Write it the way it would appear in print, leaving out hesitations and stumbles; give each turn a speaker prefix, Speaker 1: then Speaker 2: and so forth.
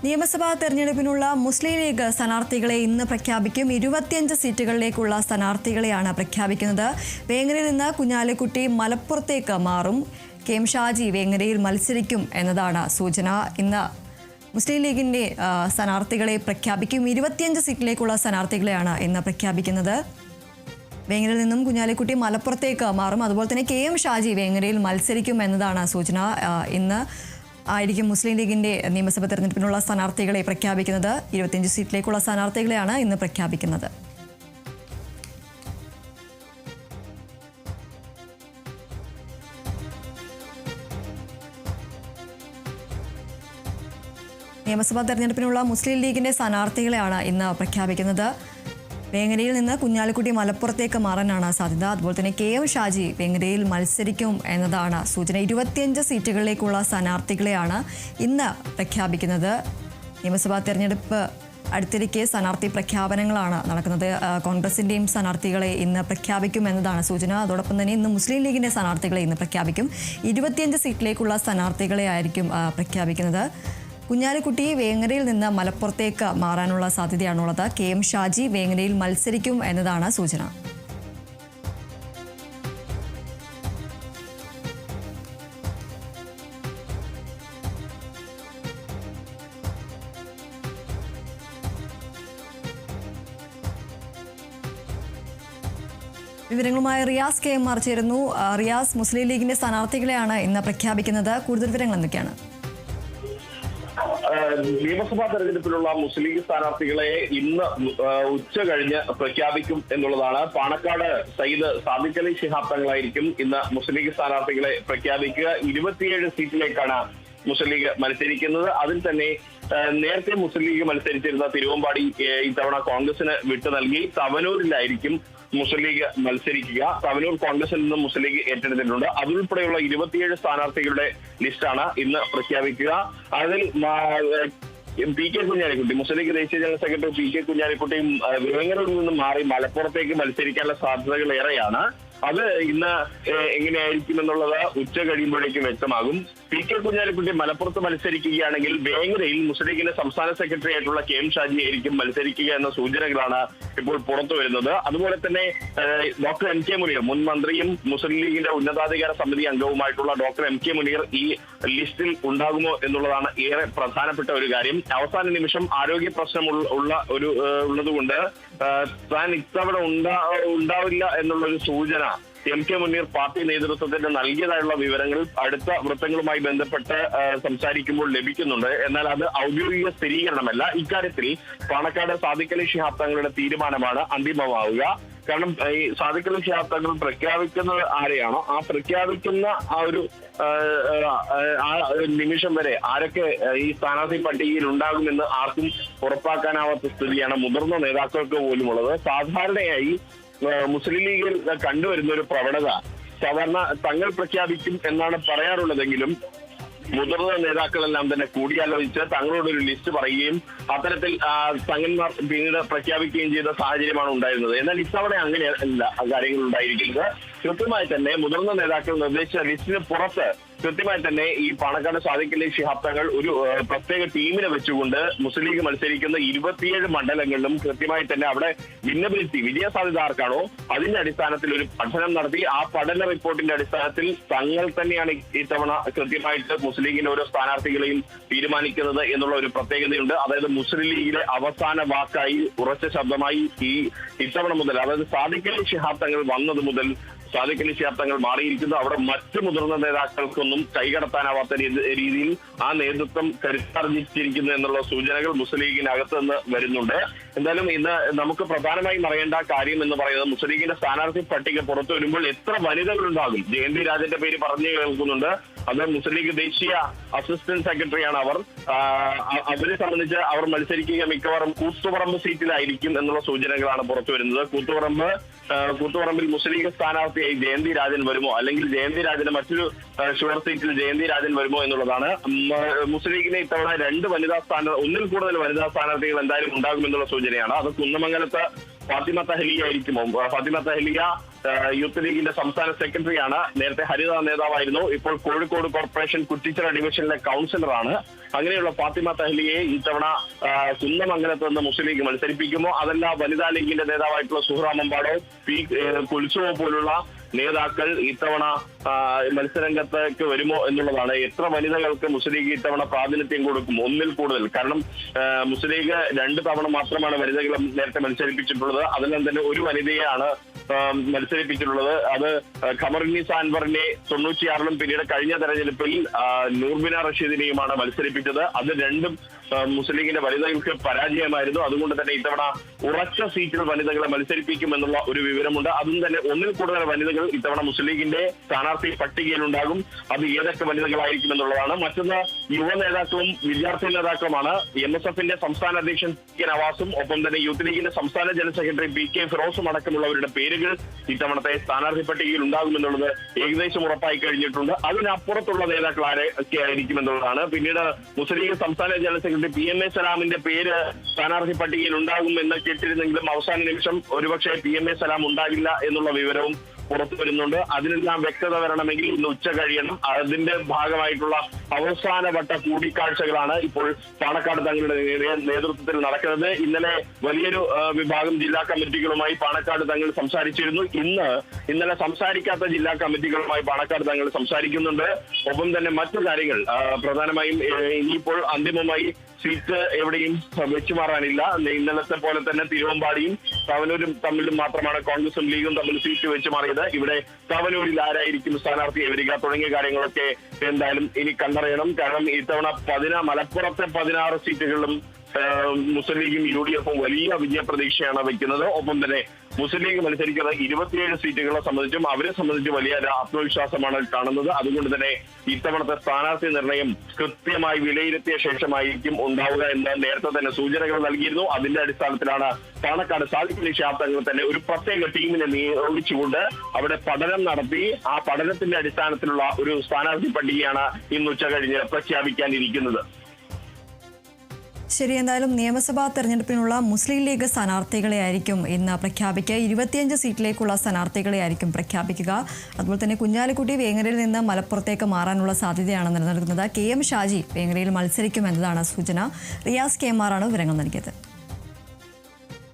Speaker 1: നിയമസഭാ തെരഞ്ഞെടുപ്പിനുള്ള മുസ്ലിം ലീഗ് സ്ഥാനാർത്ഥികളെ ഇന്ന് പ്രഖ്യാപിക്കും. 25 സീറ്റുകളിലേക്കുള്ള സ്ഥാനാർത്ഥികളെയാണ് പ്രഖ്യാപിക്കുന്നത്. വേങ്ങരയിൽ നിന്ന് കുഞ്ഞാലിക്കുട്ടി മലപ്പുറത്തേക്ക് മാറും. കെ എം ഷാജി വേങ്ങരയിൽ മത്സരിക്കും എന്നതാണ് സൂചന. ഇന്ന് മുസ്ലിം ലീഗിന്റെ സ്ഥാനാർത്ഥികളെ പ്രഖ്യാപിക്കും. 25 സീറ്റിലേക്കുള്ള സ്ഥാനാർത്ഥികളെയാണ് ഇന്ന് പ്രഖ്യാപിക്കുന്നത്. വേങ്ങരയിൽ നിന്നും കുഞ്ഞാലിക്കുട്ടി മലപ്പുറത്തേക്ക് മാറും. അതുപോലെ തന്നെ കെ എം ഷാജി വേങ്ങരയിൽ മത്സരിക്കും എന്നതാണ് സൂചന. ഇന്ന് ആയിരിക്കും മുസ്ലിം ലീഗിന്റെ നിയമസഭാ തെരഞ്ഞെടുപ്പിനുള്ള സ്ഥാനാർത്ഥികളെ പ്രഖ്യാപിക്കുന്നത്. 25 സീറ്റിലേക്കുള്ള സ്ഥാനാർത്ഥികളെയാണ് ഇന്ന് പ്രഖ്യാപിക്കുന്നത്. നിയമസഭാ തെരഞ്ഞെടുപ്പിനുള്ള മുസ്ലിം ലീഗിന്റെ സ്ഥാനാർത്ഥികളെയാണ് ഇന്ന് പ്രഖ്യാപിക്കുന്നത്. വേങ്ങരയിൽ നിന്ന് കുഞ്ഞാലിക്കുട്ടി മലപ്പുറത്തേക്ക് മാറാനാണ് സാധ്യത. അതുപോലെ തന്നെ കെ എം ഷാജി വേങ്ങരയിൽ മത്സരിക്കും എന്നതാണ് സൂചന. 25 സീറ്റുകളിലേക്കുള്ള സ്ഥാനാർത്ഥികളെയാണ് ഇന്ന് പ്രഖ്യാപിക്കുന്നത്. നിയമസഭാ തെരഞ്ഞെടുപ്പ് അടുത്തിരിക്കെ സ്ഥാനാർത്ഥി പ്രഖ്യാപനങ്ങളാണ് നടക്കുന്നത്. കോൺഗ്രസിന്റെയും സ്ഥാനാർത്ഥികളെ ഇന്ന് പ്രഖ്യാപിക്കും എന്നതാണ് സൂചന. അതോടൊപ്പം തന്നെ ഇന്ന് മുസ്ലിം ലീഗിന്റെ സ്ഥാനാർത്ഥികളെ ഇന്ന് പ്രഖ്യാപിക്കും. 25 സീറ്റിലേക്കുള്ള സ്ഥാനാർത്ഥികളെ ആയിരിക്കും പ്രഖ്യാപിക്കുന്നത്. കുഞ്ഞാലിക്കുട്ടി വേങ്ങരയിൽ നിന്ന് മലപ്പുറത്തേക്ക് മാറാനുള്ള സാധ്യതയാണുള്ളത്. കെ എം ഷാജി വേങ്ങരയിൽ മത്സരിക്കും എന്നതാണ് സൂചന. വിവരങ്ങളുമായി റിയാസ് കെ എം ആർ ചേരുന്നു. റിയാസ്, മുസ്ലിം ലീഗിന്റെ സ്ഥാനാർത്ഥികളെയാണ് ഇന്ന് പ്രഖ്യാപിക്കുന്നത്. കൂടുതൽ വിവരങ്ങൾ എന്തൊക്കെയാണ്?
Speaker 2: നിയമസഭാ തെരഞ്ഞെടുപ്പിലുള്ള മുസ്ലിം ലീഗ് സ്ഥാനാർത്ഥികളെ ഇന്ന് ഉച്ച കഴിഞ്ഞ് പ്രഖ്യാപിക്കും എന്നുള്ളതാണ്. പാണക്കാട് സയ്യിദ് സാദിഖ് അലി ശിഹാബ് തങ്ങളായിരിക്കും ഇന്ന് മുസ്ലിം ലീഗ് സ്ഥാനാർത്ഥികളെ പ്രഖ്യാപിക്കുക. 27 സീറ്റിലേക്കാണ് മുസ്ലിം ലീഗ് മത്സരിക്കുന്നത്. അതിൽ തന്നെ നേരത്തെ മുസ്ലിം ലീഗ് മത്സരിച്ചിരുന്ന തിരുവമ്പാടി ഇത്തവണ കോൺഗ്രസിന് വിട്ടു നൽകി. തവനൂരിലായിരിക്കും മുസ്ലിം ലീഗ് മത്സരിക്കുക. തവനൂർ കോൺഗ്രസിൽ നിന്നും മുസ്ലിം ലീഗ് ഏറ്റെടുത്തിട്ടുണ്ട്. അതുൾപ്പെടെയുള്ള 27 സ്ഥാനാർത്ഥികളുടെ ലിസ്റ്റാണ് ഇന്ന് പ്രഖ്യാപിക്കുക. അതിൽ പി കെ കുഞ്ഞാലിക്കുട്ടി, മുസ്ലിം ലീഗ് ദേശീയ ജനറൽ സെക്രട്ടറി പി കെ കുഞ്ഞാലിക്കുട്ടിയും വേങ്ങരയിൽ നിന്നും മാറി മലപ്പുറത്തേക്ക് മത്സരിക്കാനുള്ള സാധ്യതകൾ ഏറെയാണ്. അത് ഇന്ന് എങ്ങനെയായിരിക്കും എന്നുള്ളത് ഉച്ച കഴിയുമ്പോഴേക്കും വ്യക്തമാകും. പി കെ കുഞ്ഞാലിക്കുട്ടി മലപ്പുറത്ത് മത്സരിക്കുകയാണെങ്കിൽ വേങ്ങരയിൽ മുസ്ലിം ലീഗിന്റെ സംസ്ഥാന സെക്രട്ടറി ആയിട്ടുള്ള കെ എം ഷാജി ആയിരിക്കും മത്സരിക്കുക എന്ന സൂചനകളാണ് ഇപ്പോൾ പുറത്തു വരുന്നത്. അതുപോലെ തന്നെ ഡോക്ടർ എം കെ മുനീർ, മുൻ മന്ത്രിയും മുസ്ലിം ലീഗിന്റെ ഉന്നതാധികാര സമിതി അംഗവുമായിട്ടുള്ള ഡോക്ടർ എം കെ മുനീർ ഈ ലിസ്റ്റിൽ ഉണ്ടാകുമോ എന്നുള്ളതാണ് ഏറെ പ്രധാനപ്പെട്ട ഒരു കാര്യം. അവസാന നിമിഷം ആരോഗ്യ പ്രശ്നം ഉള്ളതുകൊണ്ട് താൻ ഇത്തവണ ഉണ്ടാവില്ല എന്നുള്ളൊരു സൂചന എം കെ മുനീർ പാർട്ടി നേതൃത്വത്തിന് നൽകിയതായുള്ള വിവരങ്ങൾ അടുത്ത വൃത്തങ്ങളുമായി ബന്ധപ്പെട്ട് സംസാരിക്കുമ്പോൾ ലഭിക്കുന്നുണ്ട്. എന്നാൽ അത് ഔദ്യോഗിക സ്ഥിരീകരണമല്ല. ഇക്കാര്യത്തിൽ പാണക്കാട് സാദിഖ് അലി ശിഹാബ് തങ്ങളുടെ തീരുമാനമാണ് അന്തിമമാവുക. കാരണം ഈ സാദിഖ് അലി ശിഹാബ് തങ്ങൾ പ്രഖ്യാപിക്കുന്നത് ആരെയാണോ ആ പ്രഖ്യാപിക്കുന്ന ആ ഒരു നിമിഷം വരെ ആരൊക്കെ ഈ സ്ഥാനാർത്ഥി പട്ടികയിൽ ഉണ്ടാകുമെന്ന് ആർക്കും ഉറപ്പാക്കാനാവാത്ത സ്ഥിതിയാണ് മുതിർന്ന നേതാക്കൾക്ക് പോലുമുള്ളത്. സാധാരണയായി മുസ്ലിം ലീഗിൽ കണ്ടുവരുന്ന ഒരു പ്രവണത സാധാരണ തങ്ങൾ പ്രഖ്യാപിക്കും എന്നാണ് പറയാറുള്ളതെങ്കിലും മുതിർന്ന നേതാക്കളെല്ലാം തന്നെ കൂടിയാലോചിച്ച് തങ്ങളോടൊരു ലിസ്റ്റ് പറയുകയും അത്തരത്തിൽ തങ്ങന്മാർ പിന്നീട് പ്രഖ്യാപിക്കുകയും ചെയ്ത സാഹചര്യമാണ് ഉണ്ടായിരുന്നത്. എന്നാൽ ഇത്തവണ അങ്ങനെയല്ല കാര്യങ്ങൾ ഉണ്ടായിരിക്കുന്നത്. കൃത്യമായി തന്നെ മുതിർന്ന നേതാക്കൾ നിർദ്ദേശിച്ച ലിസ്റ്റിന് പുറത്ത് കൃത്യമായി തന്നെ ഈ പാണക്കാട് സാദിഖ് അലി ശിഹാബ് തങ്ങൾ ഒരു പ്രത്യേക ടീമിനെ വെച്ചുകൊണ്ട് മുസ്ലിം ലീഗ് മത്സരിക്കുന്ന 27 മണ്ഡലങ്ങളിലും കൃത്യമായി തന്നെ അവിടെ ഭിന്നബിലിറ്റി വിജയ സാധ്യത ആർക്കാണോ അതിന്റെ അടിസ്ഥാനത്തിൽ ഒരു പഠനം നടത്തി ആ പഠന റിപ്പോർട്ടിന്റെ അടിസ്ഥാനത്തിൽ തങ്ങൾ തന്നെയാണ് ഇത്തവണ കൃത്യമായിട്ട് മുസ്ലിം ലീഗിന്റെ ഓരോ സ്ഥാനാർത്ഥികളെയും തീരുമാനിക്കുന്നത് എന്നുള്ള ഒരു പ്രത്യേകതയുണ്ട്. അതായത് മുസ്ലിം ലീഗിലെ അവസാന വാക്കായി ഉറച്ച ശബ്ദമായി ഇത്തവണ മുതൽ, അതായത് സാദിഖ് അലി ശിഹാബ് തങ്ങൾ വന്നത് മുതൽ സാദിഖ് അലി ശിഹാബ് തങ്ങൾ മാറിയിരിക്കുന്നു. അവിടെ മറ്റു മുതിർന്ന നേതാക്കൾക്കൊന്നും കൈകടത്താനാവാത്ത രീതിയിൽ ആ നേതൃത്വം കരുത്താർജിച്ചിരിക്കുന്നു എന്നുള്ള സൂചനകൾ മുസ്ലിം ലീഗിനകത്ത് നിന്ന് വരുന്നുണ്ട്. എന്തായാലും ഇന്ന് നമുക്ക് പ്രധാനമായും അറിയേണ്ട കാര്യം എന്ന് പറയുന്നത് മുസ്ലിം ലീഗിന്റെ സ്ഥാനാർത്ഥി പട്ടിക പുറത്തു വരുമ്പോൾ എത്ര വനിതകളുണ്ടാകും. ജയന്തി രാജന്റെ പേര് പറഞ്ഞു കേൾക്കുന്നുണ്ട്. അത് മുസ്ലിം ലീഗ് ദേശീയ അസിസ്റ്റന്റ് സെക്രട്ടറിയാണ് അവർ. അവരെ സംബന്ധിച്ച് അവർ മത്സരിക്കുക മിക്കവാറും കൂത്തുപറമ്പ് സീറ്റിലായിരിക്കും എന്നുള്ള സൂചനകളാണ് പുറത്തു വരുന്നത്. കൂത്തുപറമ്പിൽ മുസ്ലിം ലീഗ് സ്ഥാനാർത്ഥിയായി ജയന്തി രാജൻ വരുമോ, അല്ലെങ്കിൽ ജയന്തി രാജന് മറ്റൊരു ഷുവർ സീറ്റിൽ ജയന്തി രാജൻ വരുമോ എന്നുള്ളതാണ്. മുസ്ലിം ലീഗിനെ ഇത്തവണ ഒന്നിൽ കൂടുതൽ വനിതാ സ്ഥാനാർത്ഥികൾ എന്തായാലും ഉണ്ടാകുമെന്നുള്ള സൂചനയാണ്. അത് കുന്നമംഗലത്ത് ഫാത്തിമ തഹ്ലിയ ആയിരിക്കുമോ? ഫാത്തിമ തഹ്ലിയ യൂത്ത് ലീഗിന്റെ സംസ്ഥാന സെക്രട്ടറിയാണ്. നേരത്തെ ഹരിത നേതാവായിരുന്നു. ഇപ്പോൾ കോഴിക്കോട് കോർപ്പറേഷൻ കുറ്റിച്ചിറ ഡിവിഷനിലെ കൗൺസിലറാണ്. അങ്ങനെയുള്ള ഫാത്തിമ തഹ്ലിയെ ഇത്തവണ കുന്നമംഗലത്ത് നിന്ന് മുസ്ലിം ലീഗ് മത്സരിപ്പിക്കുമോ? അതല്ല വനിതാ ലീഗിന്റെ നേതാവായിട്ടുള്ള സുഹ്റാ മമ്പാടോ, പി കുൽസുവോ പോലുള്ള നേതാക്കൾ ഇത്തവണ മത്സരരംഗത്തേക്ക് വരുമോ എന്നുള്ളതാണ്. എത്ര വനിതകൾക്ക് മുസ്ലിം ലീഗ് ഇത്തവണ പ്രാതിനിധ്യം കൊടുക്കും? ഒന്നിൽ കൂടുതൽ. കാരണം മുസ്ലിം ലീഗ് 2 തവണ മാത്രമാണ് വനിതകളെ നേരത്തെ മത്സരിപ്പിച്ചിട്ടുള്ളത്. അതിലും തന്നെ ഒരു വനിതയാണ് മത്സരിപ്പിച്ചിട്ടുള്ളത്. അത് ഖമറുന്നീസ അൻവറിനെ 96-ലും പിന്നീട് കഴിഞ്ഞ തെരഞ്ഞെടുപ്പിൽ നൂർബിന റഷീദിനെയുമാണ് മത്സരിപ്പിച്ചത്. അത് രണ്ടും മുസ്ലിം ലീഗിന്റെ വനിതകൾക്ക് പരാജയമായിരുന്നു. അതുകൊണ്ട് തന്നെ ഇത്തവണ ഉറച്ച സീറ്റിൽ വനിതകളെ മത്സരിപ്പിക്കുമെന്നുള്ള ഒരു വിവരമുണ്ട്. അതും തന്നെ ഒന്നിൽ കൂടുതൽ വനിതകൾ ഇത്തവണ മുസ്ലിം ലീഗിന്റെ സ്ഥാനാർത്ഥി പട്ടികയിലുണ്ടാകും. അത് ഏതൊക്കെ വനിതകളായിരിക്കും എന്നുള്ളതാണ്. മറ്റൊന്ന് യുവ നേതാക്കളും വിദ്യാർത്ഥി നേതാക്കളുമാണ്. MSFന്റെ സംസ്ഥാന അധ്യക്ഷൻ കെ നവാസും ഒപ്പം തന്നെ യൂത്ത് ലീഗിന്റെ സംസ്ഥാന ജനറൽ സെക്രട്ടറി PK ഫിറോസും അടക്കമുള്ളവരുടെ പേരുകൾ ഇത്തവണത്തെ സ്ഥാനാർത്ഥി പട്ടികയിൽ ഉണ്ടാകുമെന്നുള്ളത് ഏകദേശം ഉറപ്പായി കഴിഞ്ഞിട്ടുണ്ട്. അതിനപ്പുറത്തുള്ള നേതാക്കൾ ആരൊക്കെ ആയിരിക്കും എന്നുള്ളതാണ്. പിന്നീട് മുസ്ലിം ലീഗ് സംസ്ഥാന ജനറൽ സെക്രട്ടറി PMA സലാമിന്റെ പേര് സ്ഥാനാർത്ഥി പട്ടികയിൽ ഉണ്ടാകും എന്ന് കേട്ടിരുന്നെങ്കിലും അവസാന നിമിഷം ഒരുപക്ഷെ PMA സലാം ഉണ്ടാകില്ല എന്നുള്ള വിവരവും പുറത്തു വരുന്നുണ്ട്. അതിനെല്ലാം വ്യക്തത വരണമെങ്കിൽ ഇന്ന് ഉച്ച കഴിയണം. അതിന്റെ ഭാഗമായിട്ടുള്ള അവസാനവട്ട കൂടിക്കാഴ്ചകളാണ് ഇപ്പോൾ പാണക്കാട് തങ്ങളുടെ നേതൃത്വത്തിൽ നടക്കുന്നത്. ഇന്നലെ വലിയൊരു വിഭാഗം ജില്ലാ കമ്മിറ്റികളുമായി പാണക്കാട് തങ്ങൾ സംസാരിച്ചിരുന്നു. ഇന്നലെ സംസാരിക്കാത്ത ജില്ലാ കമ്മിറ്റികളുമായി പാണക്കാട് തങ്ങൾ സംസാരിക്കുന്നുണ്ട്. ഒപ്പം തന്നെ മറ്റു കാര്യങ്ങൾ പ്രധാനമായും ഇനിയിപ്പോൾ അന്തിമമായി സീറ്റ് എവിടെയും വെച്ചുമാറാനില്ല. ഇന്നലത്തെ പോലെ തന്നെ തിരുവമ്പാടിയും തവനൂരും തമ്മിലും മാത്രമാണ് കോൺഗ്രസും ലീഗും തമ്മിൽ സീറ്റ് വെച്ചു മാറിയത്. ഇവിടെ തവനൂരിൽ ആരായിരിക്കും സ്ഥാനാർത്ഥിയെ വരിക തുടങ്ങിയ കാര്യങ്ങളൊക്കെ എന്തായാലും ഇനി കണ്ടറിയണം. കാരണം ഇത്തവണ മലപ്പുറത്തെ 16 സീറ്റുകളിലും മുസ്ലിം ലീഗും UDFും വലിയ വിജയപ്രതീക്ഷയാണ് വയ്ക്കുന്നത്. ഒപ്പം തന്നെ മുസ്ലിം ലീഗ് മത്സരിക്കുന്ന 27 സീറ്റുകളെ സംബന്ധിച്ചും അവരെ സംബന്ധിച്ച് വലിയ ആത്മവിശ്വാസമാണ് കാണുന്നത്. അതുകൊണ്ട് തന്നെ ഇത്തവണത്തെ സ്ഥാനാർത്ഥി നിർണയം കൃത്യമായി വിലയിരുത്തിയ ശേഷമായിരിക്കും ഉണ്ടാവുക എന്ന് നേരത്തെ തന്നെ സൂചനകൾ നൽകിയിരുന്നു. അതിന്റെ അടിസ്ഥാനത്തിലാണ് പാണക്കാട് സാദിഖ് അലി ശിഹാബ് തങ്ങൾ തന്നെ ഒരു പ്രത്യേക ടീമിനെ നിയോഗിച്ചുകൊണ്ട് അവിടെ പഠനം നടത്തി ആ പഠനത്തിന്റെ അടിസ്ഥാനത്തിലുള്ള ഒരു സ്ഥാനാർത്ഥി പട്ടികയാണ് ഇന്ന് ഉച്ച കഴിഞ്ഞ് പ്രഖ്യാപിക്കാനിരിക്കുന്നത്.
Speaker 1: ശരി, എന്തായാലും നിയമസഭാ തെരഞ്ഞെടുപ്പിനുള്ള മുസ്ലിം ലീഗ് സ്ഥാനാർത്ഥികളെ ആയിരിക്കും ഇന്ന് പ്രഖ്യാപിക്കുക. 25 സീറ്റിലേക്കുള്ള സ്ഥാനാർത്ഥികളെ ആയിരിക്കും പ്രഖ്യാപിക്കുക. അതുപോലെ തന്നെ കുഞ്ഞാലിക്കുട്ടി വേങ്ങരയിൽ നിന്ന് മലപ്പുറത്തേക്ക് മാറാനുള്ള സാധ്യതയാണ് നിലനിൽക്കുന്നത്. KM ഷാജി വേങ്ങരയിൽ മത്സരിക്കുമെന്നതാണ് സൂചന. റിയാസ് KM ആണ് വിവരങ്ങൾ നൽകിയത്.